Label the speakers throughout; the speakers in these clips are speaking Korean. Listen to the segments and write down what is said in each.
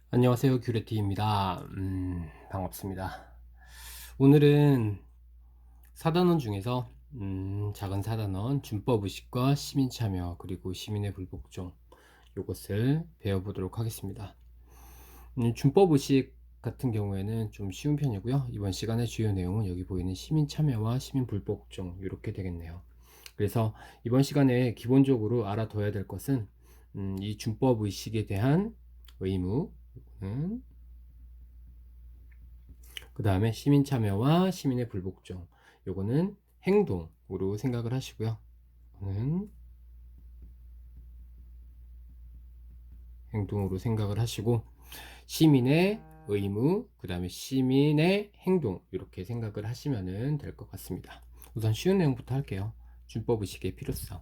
Speaker 1: 안녕하세요. 큐레티입니다. 반갑습니다. 오늘은 사단원 중에서 작은 사단원 준법의식과 시민참여 그리고 시민의 불복종 요것을 배워보도록 하겠습니다. 준법의식 같은 경우에는 좀 쉬운 편이고요. 이번 시간의 주요 내용은 여기 보이는 시민참여와 시민불복종 이렇게 되겠네요. 그래서 이번 시간에 기본적으로 알아둬야 될 것은 이 준법의식에 대한 의무, 그 다음에 시민 참여와 시민의 불복종, 요거는 행동으로 생각을 하시고요. 이거는 행동으로 생각을 하시고, 시민의 의무, 그 다음에 시민의 행동, 이렇게 생각을 하시면 될 것 같습니다. 우선 쉬운 내용부터 할게요. 준법의식의 필요성.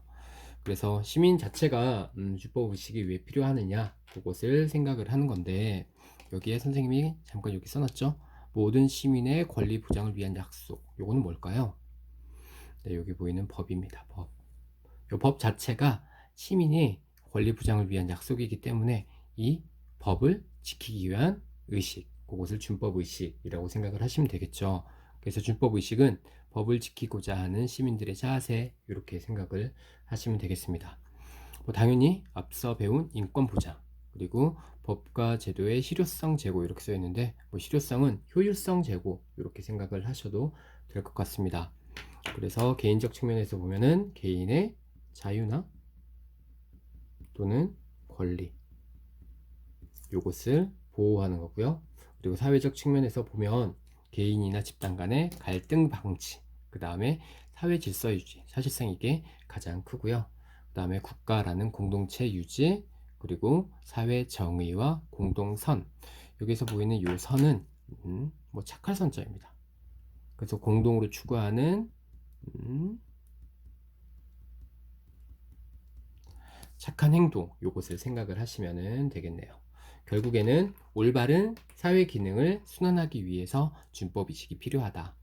Speaker 1: 그래서 시민 자체가 준법의식이 왜 필요하느냐, 그것을 생각을 하는 건데, 여기에 선생님이 잠깐 여기 써놨죠. 모든 시민의 권리 보장을 위한 약속. 요거는 뭘까요? 네, 여기 보이는 법입니다. 법. 이 법 자체가 시민이 권리 보장을 위한 약속이기 때문에 이 법을 지키기 위한 의식, 그것을 준법의식이라고 생각을 하시면 되겠죠. 그래서 준법의식은 법을 지키고자 하는 시민들의 자세, 이렇게 생각을 하시면 되겠습니다. 당연히 앞서 배운 인권 보장, 그리고 법과 제도의 실효성 제고 이렇게 써 있는데, 실효성은 효율성 제고 이렇게 생각을 하셔도 될 것 같습니다. 그래서 개인적 측면에서 보면은 개인의 자유나 또는 권리, 요것을 보호하는 거고요. 그리고 사회적 측면에서 보면 개인이나 집단 간의 갈등 방지, 그 다음에 사회 질서 유지, 사실상 이게 가장 크고요. 그 다음에 국가라는 공동체 유지, 그리고 사회 정의와 공동선, 여기서 보이는 요 선은 뭐 착할 선자입니다. 그래서 공동으로 추구하는 착한 행동, 요것을 생각을 하시면 되겠네요. 결국에는 올바른 사회 기능을 순환하기 위해서 준법의식이 필요하다.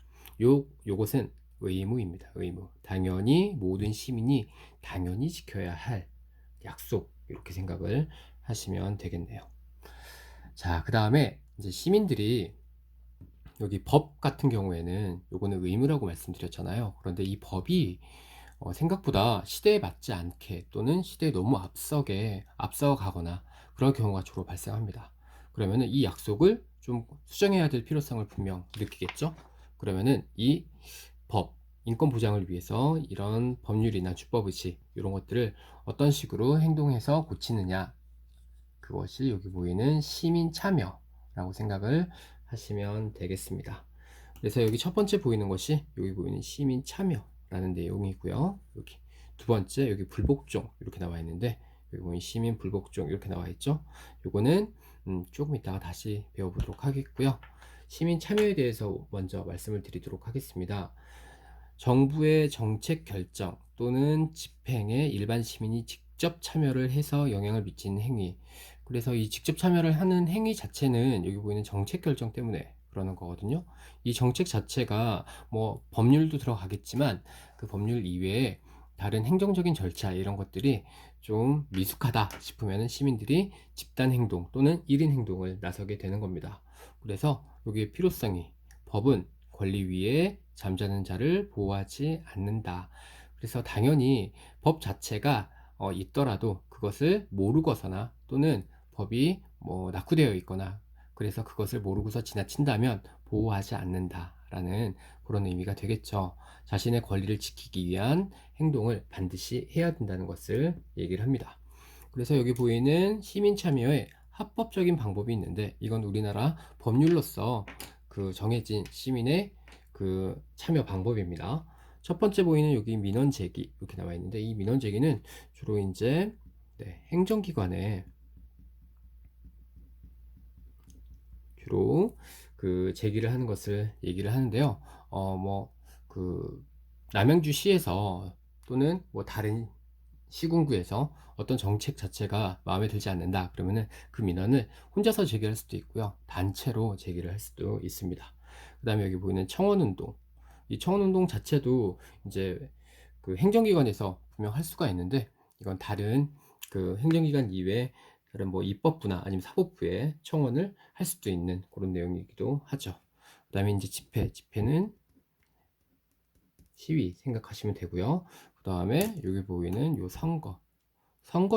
Speaker 1: 요것은 의무입니다. 의무. 당연히 모든 시민이 당연히 지켜야 할 약속, 이렇게 생각을 하시면 되겠네요. 자, 그 다음에 이제 시민들이 여기 법 같은 경우에는 요거는 의무라고 말씀드렸잖아요. 그런데 이 법이 생각보다 시대에 맞지 않게 또는 시대에 너무 앞서가거나 그런 경우가 주로 발생합니다. 그러면은 이 약속을 좀 수정해야 될 필요성을 분명 느끼겠죠? 그러면은 이 법, 인권 보장을 위해서 이런 법률이나 주법의식 이런 것들을 어떤 식으로 행동해서 고치느냐, 그것이 여기 보이는 시민 참여라고 생각을 하시면 되겠습니다. 그래서 여기 첫 번째 보이는 것이 여기 보이는 시민 참여라는 내용이고요. 여기 두 번째 여기 불복종 이렇게 나와 있는데, 여기 보이는 시민 불복종 이렇게 나와 있죠. 요거는 조금 이따가 다시 배워보도록 하겠고요. 시민 참여에 대해서 먼저 말씀을 드리도록 하겠습니다. 정부의 정책 결정 또는 집행에 일반 시민이 직접 참여를 해서 영향을 미치는 행위. 그래서 이 직접 참여를 하는 행위 자체는 여기 보이는 정책 결정 때문에 그러는 거거든요. 이 정책 자체가 뭐 법률도 들어가겠지만 그 법률 이외에 다른 행정적인 절차 이런 것들이 좀 미숙하다 싶으면 시민들이 집단 행동 또는 1인 행동을 나서게 되는 겁니다. 그래서 여기에 필요성이, 법은 권리 위에 잠자는 자를 보호하지 않는다. 그래서 당연히 법 자체가 있더라도 그것을 모르거나 또는 법이 뭐 낙후되어 있거나 그래서 그것을 모르고서 지나친다면 보호하지 않는다라는 그런 의미가 되겠죠. 자신의 권리를 지키기 위한 행동을 반드시 해야 된다는 것을 얘기를 합니다. 그래서 여기 보이는 시민 참여의 합법적인 방법이 있는데, 이건 우리나라 법률로서 그 정해진 시민의 그 참여 방법입니다. 첫 번째 보이는 여기 민원 제기 이렇게 나와 있는데, 이 민원 제기는 주로 이제 행정기관에 주로 그 제기를 하는 것을 얘기를 하는데요. 그 남양주시에서 또는 뭐 다른 시군구에서 어떤 정책 자체가 마음에 들지 않는다 그러면은 그 민원을 혼자서 제기할 수도 있고요, 단체로 제기를 할 수도 있습니다. 그 다음에 여기 보이는 청원운동, 이 청원운동 자체도 이제 그 행정기관에서 분명 할 수가 있는데, 이건 다른 그 행정기관 이외에 다른 뭐 입법부나 아니면 사법부에 청원을 할 수도 있는 그런 내용이기도 하죠. 그다음에 이제 집회는 시위 생각하시면 되고요. 그다음에 여기 보이는 요 선거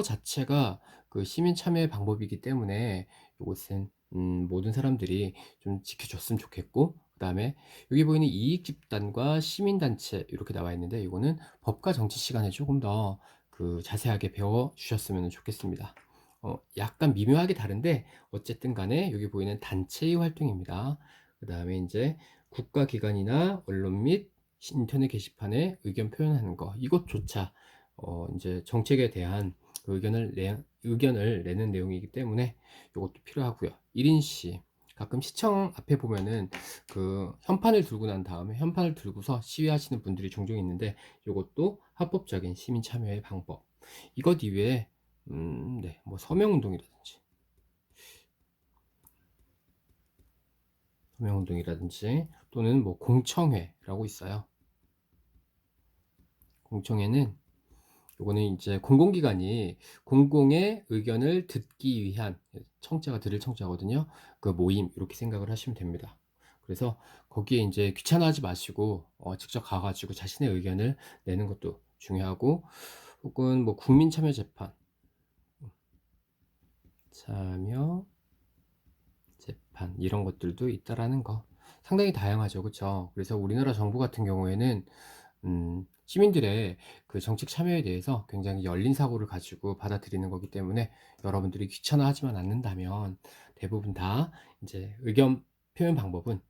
Speaker 1: 자체가 그 시민 참여의 방법이기 때문에 이것은 모든 사람들이 좀 지켜줬으면 좋겠고, 그다음에 여기 보이는 이익 집단과 시민 단체 이렇게 나와 있는데, 이거는 법과 정치 시간에 조금 더 그 자세하게 배워 주셨으면 좋겠습니다. 약간 미묘하게 다른데 어쨌든 간에 여기 보이는 단체의 활동입니다. 그다음에 이제 국가기관이나 언론 및 인터넷 게시판에 의견 표현하는 거, 이것조차 이제 정책에 대한 의견을 내는 내용이기 때문에 이것도 필요하고요. 1인시 가끔 시청 앞에 보면은 그 현판을 들고 난 다음에 현판을 들고서 시위하시는 분들이 종종 있는데, 이것도 합법적인 시민 참여의 방법. 이것 이외에 네, 뭐 서명운동이라든지 또는 뭐 공청회라고 있어요. 공청회는 요거는 이제 공공기관이 공공의 의견을 듣기 위한, 청자가 들을 청자거든요. 그 모임 이렇게 생각을 하시면 됩니다. 그래서 거기에 이제 귀찮아하지 마시고 직접 가가지고 자신의 의견을 내는 것도 중요하고, 혹은 뭐 국민 참여 재판, 참여 재판 이런 것들도 있다라는 거, 상당히 다양하죠, 그렇죠? 그래서 우리나라 정부 같은 경우에는 시민들의 그 정책 참여에 대해서 굉장히 열린 사고를 가지고 받아들이는 거기 때문에, 여러분들이 귀찮아하지만 않는다면 대부분 다 이제 의견 표현 방법은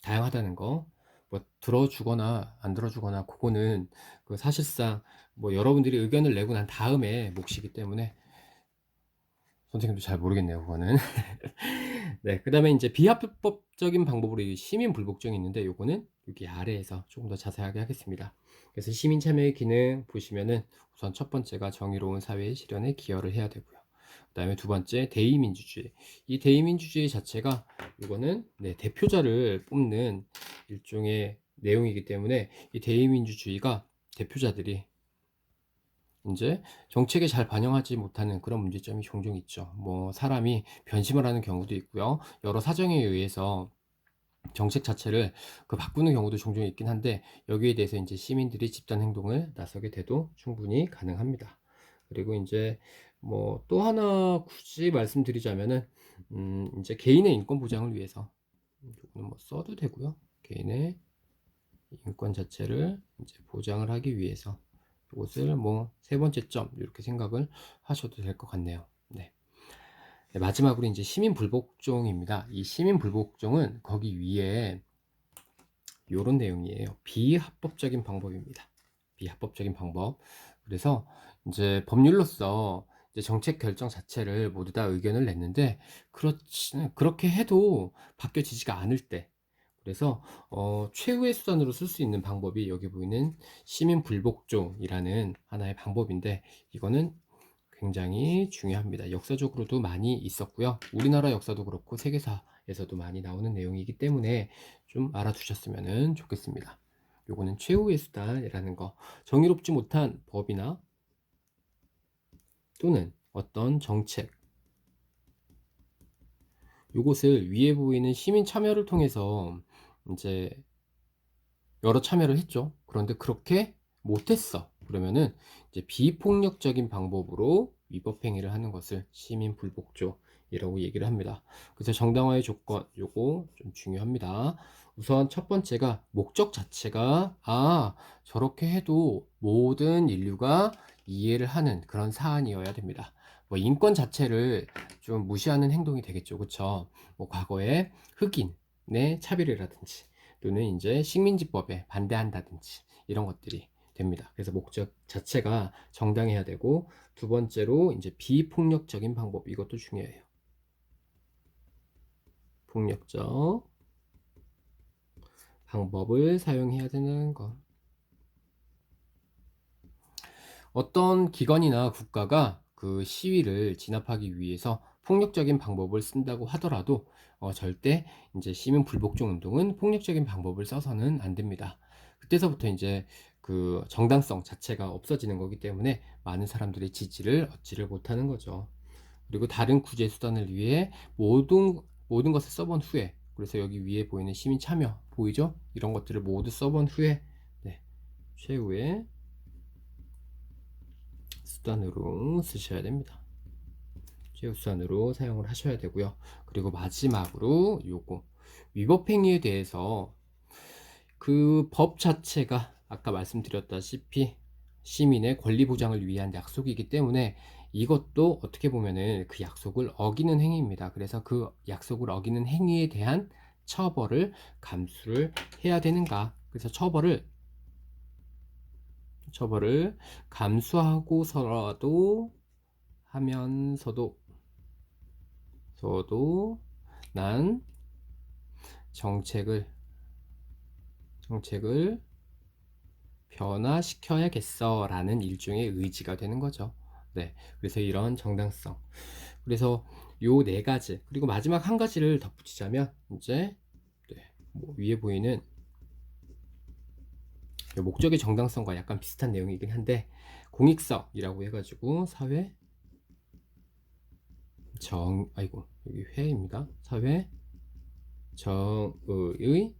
Speaker 1: 다양하다는 거, 뭐 들어주거나 안 들어주거나 그거는 그 사실상 뭐 여러분들이 의견을 내고 난 다음에 몫이기 때문에, 선생님도 잘 모르겠네요, 그거는. 네, 그 다음에 이제 비합법적인 방법으로 이 시민 불복종이 있는데, 요거는 여기 아래에서 조금 더 자세하게 하겠습니다. 그래서 시민 참여의 기능 보시면은, 우선 첫 번째가 정의로운 사회의 실현에 기여를 해야 되고요. 그 다음에 두 번째 대의민주주의. 이 대의민주주의 자체가 이거는 네, 대표자를 뽑는 일종의 내용이기 때문에, 이 대의민주주의가 대표자들이 이제 정책에 잘 반영하지 못하는 그런 문제점이 종종 있죠. 뭐 사람이 변심을 하는 경우도 있고요. 여러 사정에 의해서 정책 자체를 그 바꾸는 경우도 종종 있긴 한데, 여기에 대해서 이제 시민들이 집단 행동을 나서게 돼도 충분히 가능합니다. 그리고 이제 뭐 또 하나 굳이 말씀드리자면은 이제 개인의 인권 보장을 위해서, 이거는 뭐 써도 되고요. 개인의 인권 자체를 이제 보장을 하기 위해서 이것을 뭐 세 번째 점 이렇게 생각을 하셔도 될 것 같네요. 네. 네, 마지막으로 이제 시민 불복종입니다. 이 시민 불복종은 거기 위에 이런 내용이에요. 비합법적인 방법입니다. 비합법적인 방법. 그래서 이제 법률로서 이제 정책 결정 자체를 모두 다 의견을 냈는데, 그렇게 해도 바뀌어지지가 않을 때, 그래서 최후의 수단으로 쓸 수 있는 방법이 여기 보이는 시민 불복종이라는 하나의 방법인데, 이거는 굉장히 중요합니다. 역사적으로도 많이 있었고요. 우리나라 역사도 그렇고 세계사에서도 많이 나오는 내용이기 때문에 좀 알아두셨으면 좋겠습니다. 요거는 최후의 수단이라는 거, 정의롭지 못한 법이나 또는 어떤 정책, 요것을 위에 보이는 시민 참여를 통해서 이제 여러 참여를 했죠. 그런데 그렇게 못했어. 그러면은 이제 비폭력적인 방법으로 위법 행위를 하는 것을 시민 불복종이라고 얘기를 합니다. 그래서 정당화의 조건, 요거 좀 중요합니다. 우선 첫 번째가 목적 자체가 저렇게 해도 모든 인류가 이해를 하는 그런 사안이어야 됩니다. 뭐 인권 자체를 좀 무시하는 행동이 되겠죠. 그쵸? 뭐 과거에 흑인의 차별이라든지 또는 이제 식민지법에 반대한다든지 이런 것들이 됩니다. 그래서 목적 자체가 정당해야 되고, 두 번째로 이제 비폭력적인 방법, 이것도 중요해요. 폭력적 방법을 사용해야 되는 것. 어떤 기관이나 국가가 그 시위를 진압하기 위해서 폭력적인 방법을 쓴다고 하더라도 절대 이제 시민 불복종 운동은 폭력적인 방법을 써서는 안 됩니다. 그때서부터 이제 그 정당성 자체가 없어지는 거기 때문에 많은 사람들이 지지를 얻지를 못하는 거죠. 그리고 다른 구제 수단을 위해 모든 것을 써본 후에, 그래서 여기 위에 보이는 시민 참여 보이죠? 이런 것들을 모두 써본 후에 네, 최후의 수단으로 쓰셔야 됩니다. 최후 수단으로 사용을 하셔야 되고요. 그리고 마지막으로 요거 위법행위에 대해서 그 법 자체가 아까 말씀드렸다시피 시민의 권리 보장을 위한 약속이기 때문에 이것도 어떻게 보면은 그 약속을 어기는 행위입니다. 그래서 그 약속을 어기는 행위에 대한 처벌을 감수를 해야 되는가? 그래서 처벌을 감수하고서라도 하면서도 난 정책을 변화시켜야겠어 라는 일종의 의지가 되는 거죠. 네, 그래서 이런 정당성, 그래서 요 네 가지, 그리고 마지막 한 가지를 덧붙이자면 이제 네, 뭐 위에 보이는 목적의 정당성과 약간 비슷한 내용이긴 한데, 공익성이라고 해가지고 사회 여기 회입니다. 사회 정의의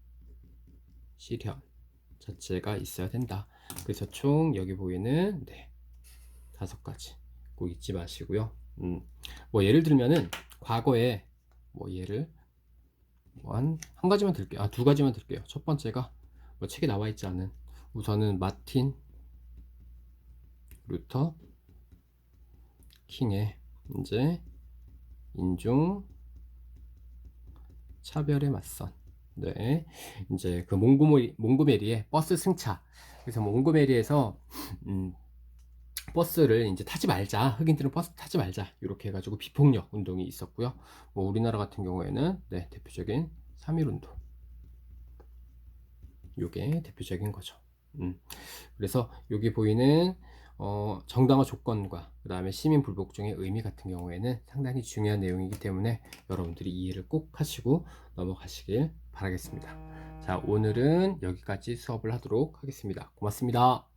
Speaker 1: 실현 자체가 있어야 된다. 그래서 총 여기 보이는 네, 5가지 꼭 잊지 마시고요. 뭐 예를 들면은 과거에 뭐 예를 뭐 한 가지만 들게요. 2가지만 들게요. 첫 번째가 뭐 책에 나와 있지 않은, 우선은 마틴 루터 킹의 이제 인종 차별에 맞선, 네, 이제 그 몽고메리의 버스 승차. 그래서 몽고메리에서 버스를 이제 타지 말자, 흑인들은 버스 타지 말자, 이렇게 해가지고 비폭력 운동이 있었고요. 뭐 우리나라 같은 경우에는 네, 대표적인 3.1 운동, 요게 대표적인 거죠. 그래서 여기 보이는 정당화 조건과 그 다음에 시민 불복종의 의미 같은 경우에는 상당히 중요한 내용이기 때문에 여러분들이 이해를 꼭 하시고 넘어가시길 바라겠습니다. 자, 오늘은 여기까지 수업을 하도록 하겠습니다. 고맙습니다.